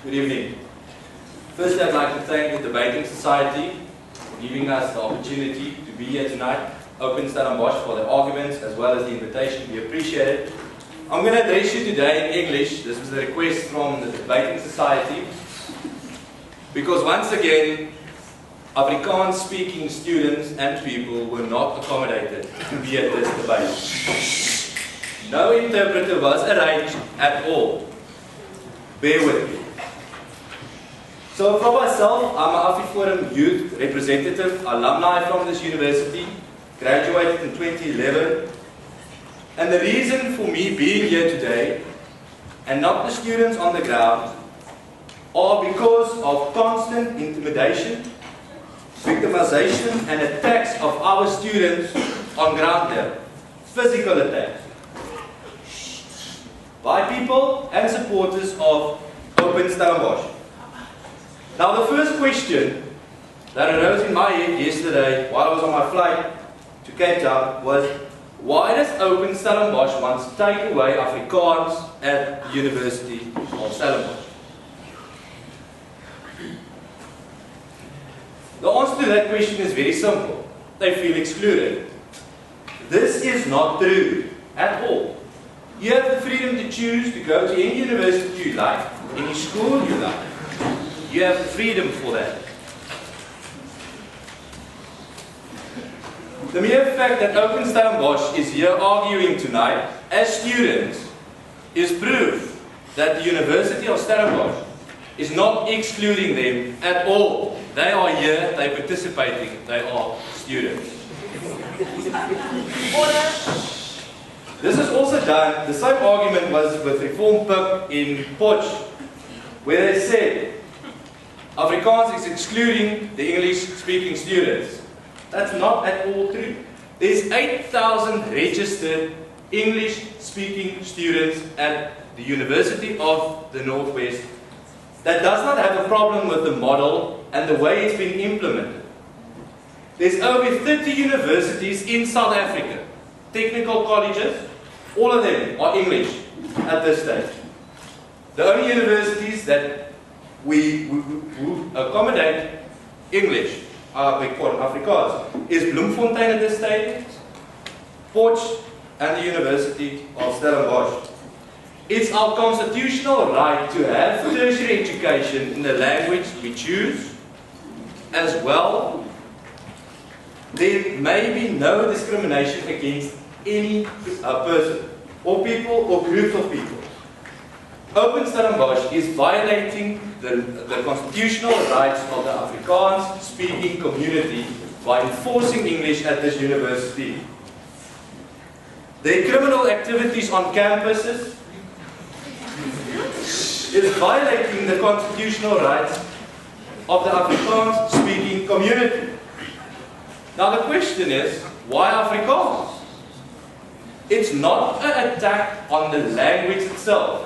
Good evening. Firstly, I'd like to thank the Debating Society for giving us the opportunity to be here tonight. Open Stellenbosch for the arguments as well as the invitation. We appreciate it. I'm going to address you today in English. This was a request from the Debating Society. Because once again, Afrikaans speaking students and people were not accommodated to be at this debate. No interpreter was arranged at all. Bear with me. So from myself, I'm an AfriForum-Jeug representative, alumni from this university, graduated in 2011. And the reason for me being here today, and not the students on the ground, are because of constant intimidation, victimization and attacks of our students on ground level. Physical attacks. By people and supporters of Open Stellenbosch. Now the first question that arose in my head yesterday while I was on my flight to Cape Town was, why does Open Stellenbosch want to take away Afrikaans at the University of Stellenbosch? The answer to that question is very simple. They feel excluded. This is not true at all. You have the freedom to choose to go to any university you like, any school you like. You have the freedom for that. The mere fact that Open Stellenbosch is here arguing tonight as students is proof that the University of Stellenbosch is not excluding them at all. They are here, they are participating, they are students. This is also done, the same argument was with Reform Pik in Potch, where they said Afrikaans is excluding the English-speaking students. That's not at all true. There's 8,000 registered English-speaking students at the University of the Northwest that does not have a problem with the model and the way it's been implemented. There's over 30 universities in South Africa, technical colleges, all of them are English at this stage. The only universities that we accommodate English, Afrikaans, is Bloemfontein at this stage, Potch, and the University of Stellenbosch. It's our constitutional right to have tertiary education in the language we choose, as well. There may be no discrimination against any person, or people, or groups of people. Open Stellenbosch is violating the constitutional rights of the Afrikaans-speaking community by enforcing English at this university. Their criminal activities on campuses is violating the constitutional rights of the Afrikaans-speaking community. Now the question is, why Afrikaans? It's not an attack on the language itself.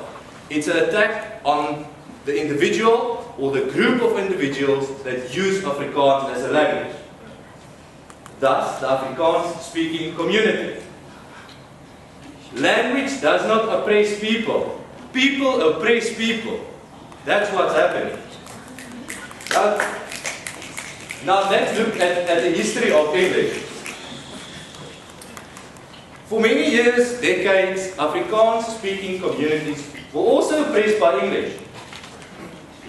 It's an attack on the individual or the group of individuals that use Afrikaans as a language. Thus, the Afrikaans-speaking community. Language does not oppress people. People oppress people. That's what's happening. Now let's look at the history of English. For many years, decades, Afrikaans-speaking communities were also oppressed by English.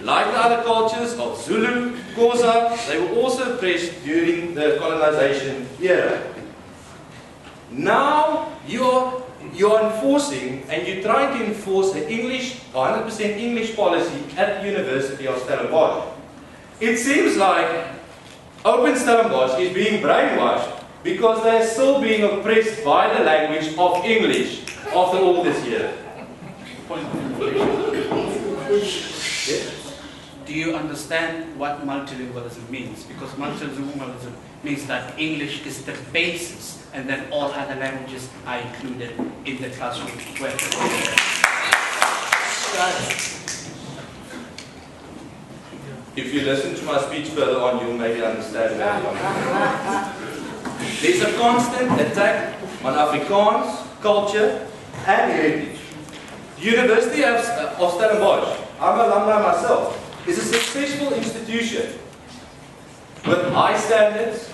Like the other cultures of Zulu, Xhosa, they were also oppressed during the colonization era. Now you're enforcing and you're trying to enforce the English, 100% English policy at the University of Stellenbosch. It seems like Open Stellenbosch is being brainwashed because they are still being oppressed by the language of English after all this year. Yes? Do you understand what multilingualism means? Because multilingualism means that English is the basis and then all other languages are included in the classroom. If you listen to my speech further on, you'll maybe understand that. There's a constant attack on Afrikaans, culture, and heritage. The University of Stellenbosch I'm an alumni myself, is a successful institution with high standards,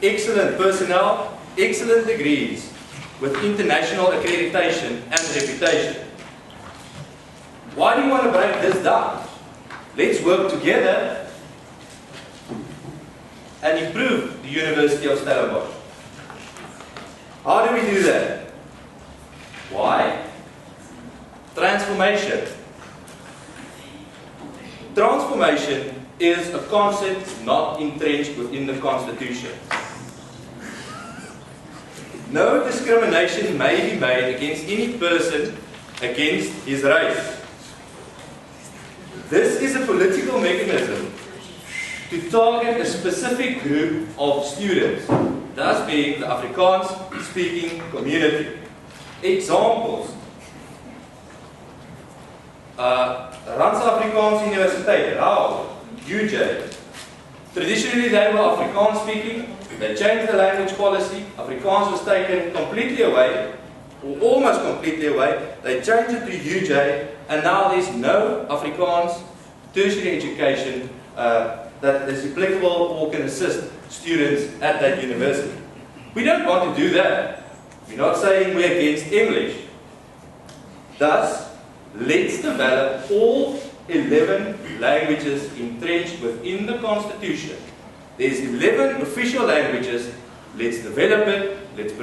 excellent personnel, excellent degrees, with international accreditation and reputation. Why do you want to break this down? Let's work together and improve the University of Stellenbosch. How do we do that? Why? Transformation. Transformation is a concept not entrenched within the Constitution. No discrimination may be made against any person against his race. This is a political mechanism to target a specific group of students, thus being the Afrikaans-speaking community. Examples. Afrikaans Universiteit, UJ. Traditionally they were Afrikaans speaking, they changed the language policy, Afrikaans was taken completely away, or almost completely away, they changed it to UJ, and now there's no Afrikaans tertiary education that is applicable or can assist students at that university. We don't want to do that. We're not saying we're against English. Thus, let's develop all 11 languages entrenched within the Constitution. There's 11 official languages. Let's develop it, let's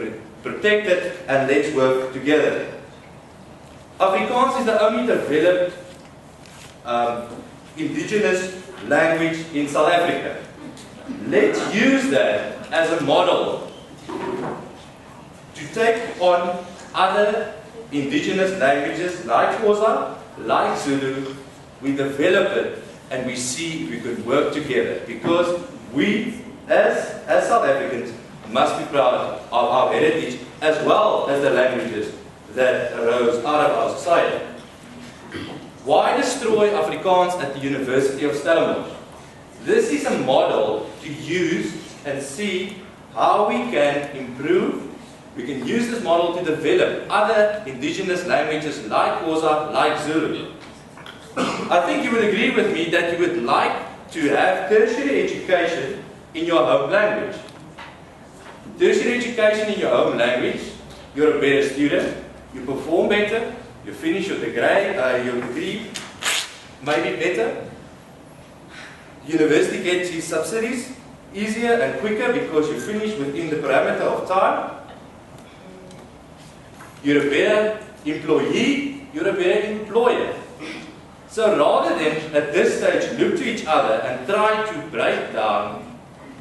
protect it, and let's work together. Afrikaans is the only developed indigenous language in South Africa. Let's use that as a model to take on other indigenous languages like Xhosa, like Zulu. We develop it and we see if we could work together, because we as South Africans must be proud of our heritage as well as the languages that arose out of our society. Why destroy Afrikaans at the University of Stellenbosch? This is a model to use and see how we can improve. We can use this model to develop other indigenous languages like Xhosa, like Zulu. I think you would agree with me that you would like to have tertiary education in your home language. Tertiary education in your home language, you're a better student, you perform better, you finish your degree maybe better. University gets you subsidies easier and quicker because you finish within the parameter of time. You're a better employee, you're a better employer. So rather than at this stage look to each other and try to break down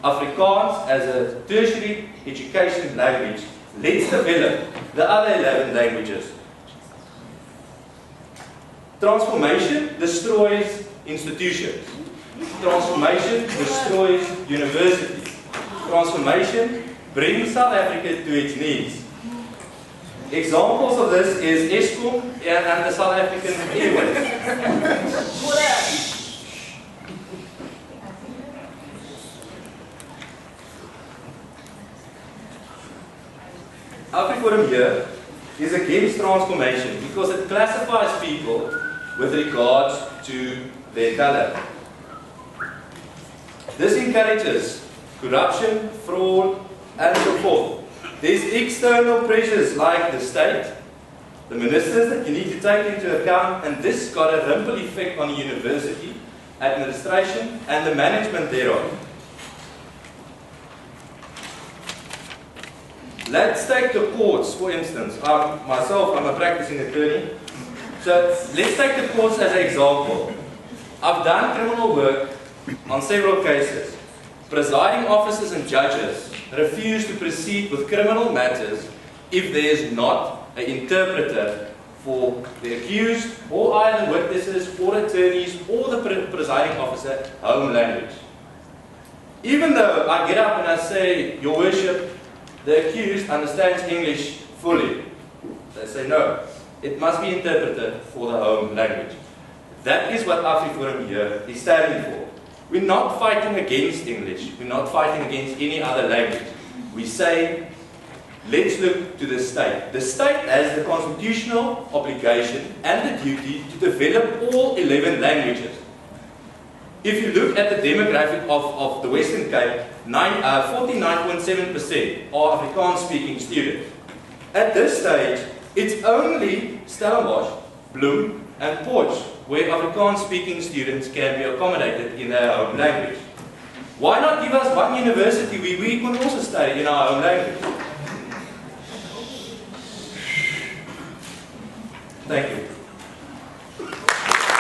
Afrikaans as a tertiary education language, let's develop the other 11 languages. Transformation destroys institutions. Transformation destroys universities. Transformation brings South Africa to its knees. Examples of this is Eskom and the South African Airways. AfriForum-Jeug is against transformation because it classifies people with regards to their color. This encourages corruption, fraud, and so forth. There's external pressures like the state, the ministers that you need to take into account, and this got a ripple effect on the university, administration, and the management thereof. Let's take the courts, for instance. I'm a practicing attorney. So let's take the courts as an example. I've done criminal work on several cases. Presiding officers and judges refuse to proceed with criminal matters if there is not an interpreter for the accused or either witnesses or attorneys or the presiding officer home language. Even though I get up and I say, Your Worship, the accused understands English fully. They say no, it must be interpreted for the home language. That is what AfriForum-Jeug is standing for. We're not fighting against English. We're not fighting against any other language. We say let's look to the state. The state has the constitutional obligation and the duty to develop all 11 languages. If you look at the demographic of the Western Cape, 49.7% are Afrikaans-speaking students. At this stage, it's only Stellenbosch, Bloem, and Potch where Afrikaans-speaking students can be accommodated in their own language. Why not give us one university where we can also study in our own language? Thank you.